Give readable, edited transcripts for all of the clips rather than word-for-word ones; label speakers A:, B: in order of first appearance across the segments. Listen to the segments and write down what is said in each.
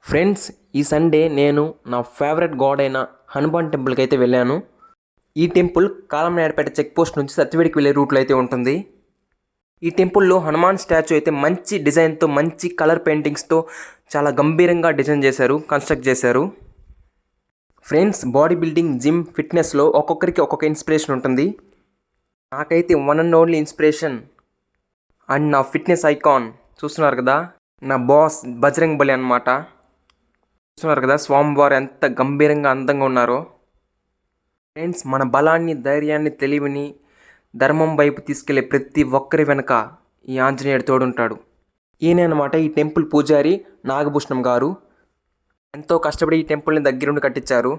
A: Friends, ఈ Sunday నేను నా ఫేవరెట్ గాడ్ అయిన హనుమాన్ టెంపుల్కి అయితే వెళ్ళాను. ఈ టెంపుల్ కాలంనేరపేట చెక్ పోస్ట్ నుంచి సత్యవేడికి వెళ్ళే రూట్లో అయితే ఉంటుంది. ఈ టెంపుల్లో హనుమాన్ స్టాచ్యూ అయితే మంచి డిజైన్తో, మంచి కలర్ పెయింటింగ్స్తో చాలా గంభీరంగా డిజైన్ చేశారు, కన్స్ట్రక్ట్ చేశారు. ఫ్రెండ్స్, బాడీ బిల్డింగ్, జిమ్, ఫిట్నెస్లో ఒక్కొక్కరికి ఒక్కొక్క ఇన్స్పిరేషన్ ఉంటుంది. నాకైతే one and only inspiration and నా ఫిట్నెస్ ఐకాన్ చూస్తున్నారు కదా, నా బాస్ బజరంగ్ బలి అన్నమాట. చూస్తున్నారు కదా స్వామివారు ఎంత గంభీరంగా అందంగా ఉన్నారో. ఫ్రెండ్స్, మన బలాన్ని, ధైర్యాన్ని, తెలివిని ధర్మం వైపు తీసుకెళ్లే ప్రతి ఒక్కరి వెనక ఈ ఆంజనేయుడు తోడుంటాడు. ఈయన అనమాట ఈ టెంపుల్ పూజారి నాగభూషణం గారు. ఎంతో కష్టపడి ఈ టెంపుల్ని దగ్గరుండి కట్టించారు.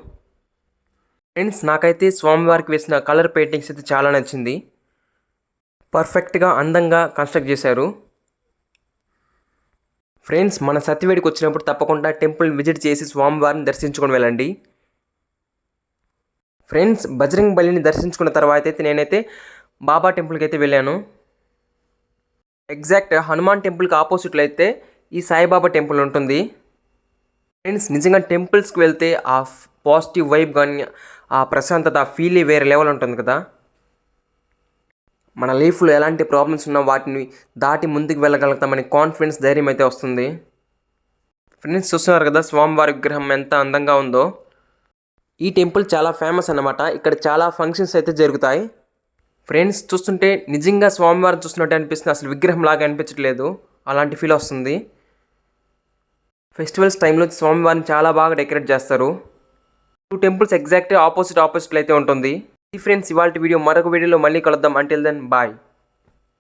A: ఫ్రెండ్స్, నాకైతే స్వామివారికి వేసిన కలర్ పెయింటింగ్స్ అయితే చాలా నచ్చింది. పర్ఫెక్ట్గా అందంగా కన్స్ట్రక్ట్ చేశారు. ఫ్రెండ్స్, మన సత్యవేడికి వచ్చినప్పుడు తప్పకుండా టెంపుల్ని విజిట్ చేసి స్వామివారిని దర్శించుకొని వెళ్ళండి. ఫ్రెండ్స్, బజరంగ్ బలిని దర్శించుకున్న తర్వాత అయితే నేనైతే బాబా టెంపుల్కి అయితే వెళ్ళాను. ఎగ్జాక్ట్ హనుమాన్ టెంపుల్కి ఆపోజిట్లో అయితే ఈ సాయిబాబా టెంపుల్ ఉంటుంది. ఫ్రెండ్స్, నిజంగా టెంపుల్స్కి వెళ్తే ఆ పాజిటివ్ వైబ్ కానీ, ఆ ప్రశాంతత, ఆ ఫీల్ వేరే లెవెల్ ఉంటుంది కదా. మన లైఫ్లో ఎలాంటి ప్రాబ్లమ్స్ ఉన్నా వాటిని దాటి ముందుకు వెళ్ళగలుగుతామని కాన్ఫిడెన్స్, ధైర్యం అయితే వస్తుంది. ఫ్రెండ్స్, చూస్తున్నారు కదా స్వామివారి విగ్రహం ఎంత అందంగా ఉందో. ఈ టెంపుల్ చాలా ఫేమస్ అన్నమాట. ఇక్కడ చాలా ఫంక్షన్స్ అయితే జరుగుతాయి. ఫ్రెండ్స్, చూస్తుంటే నిజంగా స్వామివారిని చూస్తున్నట్టు అనిపిస్తుంది. అసలు విగ్రహం లాగా అనిపించట్లేదు, అలాంటి ఫీల్ వస్తుంది. ఫెస్టివల్స్ టైంలో స్వామివారిని చాలా బాగా డెకరేట్ చేస్తారు. టూ టెంపుల్స్ ఎగ్జాక్ట్ ఆపోజిట్లో అయితే ఉంటుంది. ఫ్రెండ్స్, ఇవాళ వీడియో మరొక వీడియోలో మళ్ళీ కలుద్దాం. Until then bye.